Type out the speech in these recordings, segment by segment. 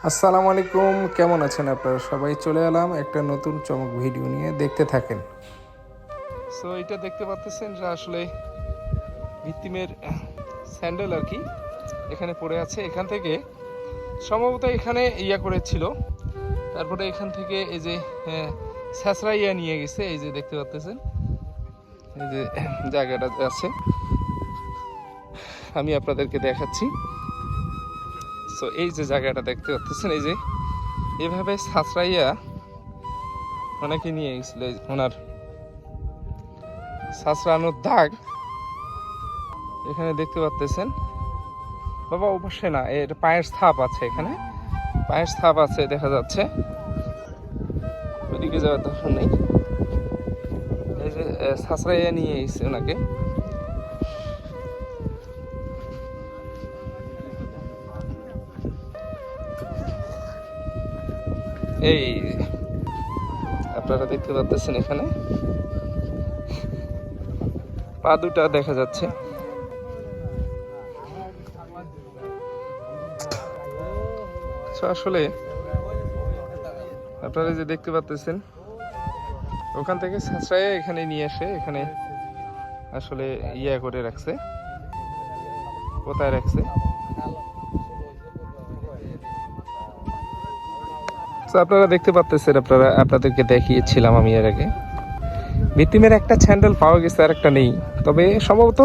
আসসালামু আলাইকুম, কেমন আছেন আপনারা সবাই? চলে এলাম একটা নতুন চমক ভিডিও নিয়ে, দেখতে থাকেন। সো এটা দেখতে পাচ্ছেন যে আসলে ভিত্তিমের স্যান্ডেল আর কি এখানে পড়ে আছে। এখান থেকে সম্ভবত এখানে করেছিল, তারপরে এখান থেকে এই যে ছ্যাঁচড়াইয়া নিয়ে গেছে। এই যে দেখতে পাচ্ছেন এই যে জায়গাটা আছে, আমি আপনাদেরকে দেখাচ্ছি। সো এই যে জায়গাটা দেখতে পাচ্ছেন, এই যে এভাবে ছ্যাঁচড়াইয়া অনেকে নিয়ে গেছিল। ওনার ছ্যাঁচড়ানোর দাগ এখানে দেখতে পাচ্ছেন। বাবা অবশ্যই না, এর পায়ের ছাপ আছে, এখানে পায়ের ছাপ আছে দেখা যাচ্ছে। ওইদিকে যাওয়ার দরকার নেই। এই যে ছ্যাঁচড়াইয়া নিয়ে এসেছে ওনাকে। এই আপনারা দেখতে পাচ্ছেন এখানে পা দুটা দেখা যাচ্ছে। আসলে আপনারা যে দেখতে পাচ্ছেন ওখান থেকে ছ্যাঁচড়াইয়া এখানে নিয়ে এসে এখানে আসলে করে রাখছে, কোথায় রাখছে। আপনারা দেখতে পাচ্ছেন, আপনাদেরকে দেখিয়েছিলাম আমি এর আগে। ভিত্তিমের একটা স্যান্ডেল পাওয়া গেছে, আর একটা নেই। তবে সম্ভবত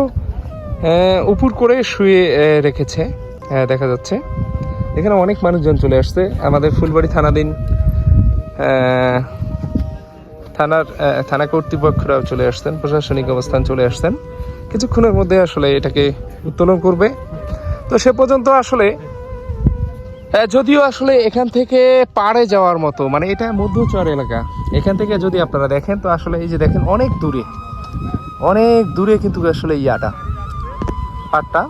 উপর করে শুয়ে রেখেছে দেখা যাচ্ছে। এখানে অনেক মানুষজন চলে আসছে। আমাদের ফুলবাড়ি থানাধীন থানা কর্তৃপক্ষরাও চলে আসছেন, প্রশাসনিক অবস্থান চলে আসছেন। কিছুক্ষণের মধ্যে আসলে এটাকে উত্তোলন করবে। তো সে পর্যন্ত আসলে যদিও আসলে এখান থেকে পাড়ে যাওয়ার মতো, মানে এটা মধ্যচর এলাকা। এখান থেকে যদি আপনারা দেখেন তো আসলে এই যে দেখেন অনেক দূরে কিন্তু আসলে পাড়টা।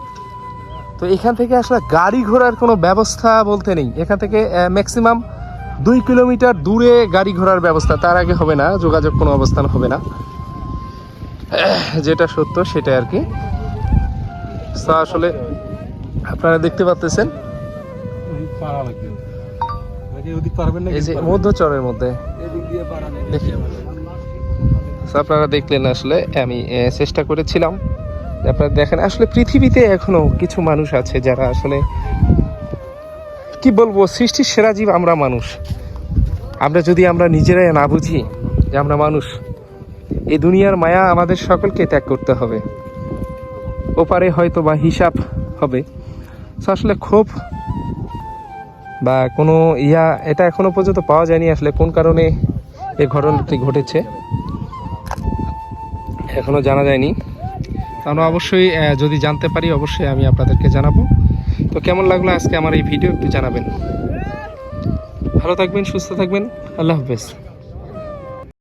তো এখান থেকে আসলে গাড়ি ঘোড়ার কোনো ব্যবস্থা বলতে নেই। এখান থেকে ম্যাক্সিমাম 2 কিলোমিটার দূরে গাড়ি ঘোড়ার ব্যবস্থা, তার আগে হবে না, যোগাযোগ কোনো অবস্থান হবে না, যেটা সত্য সেটা আর কি। আসলে আপনারা দেখতে পাচ্ছেন মধ্যচরের মধ্যে দেখি। আপনারা দেখলেন, আসলে আমি চেষ্টা করেছিলাম আপনারা দেখেন। আসলে পৃথিবীতে এখনো কিছু মানুষ আছে যারা আসলে কি বলবো, সৃষ্টির সেরা জীব আমরা মানুষ। আমরা নিজেরাই না বুঝি যে আমরা মানুষ, এই দুনিয়ার মায়া আমাদের সকলকে ত্যাগ করতে হবে। ওপারে হয়তো বা হিসাব হবে। আসলে ক্ষোভ বা কোনো এটা এখনো পর্যন্ত পাওয়া যায়নি আসলে কোন কারণে এই ঘটনাটি ঘটেছে, এখনো জানা যায়নি। আমরা অবশ্যই যদি জানতে পারি অবশ্যই আমি আপনাদেরকে জানাবো। তো কেমন লাগলো আজকে আমার এই ভিডিও একটু জানাবেন। ভালো থাকবেন, সুস্থ থাকবেন, আল্লাহ হাফেজ।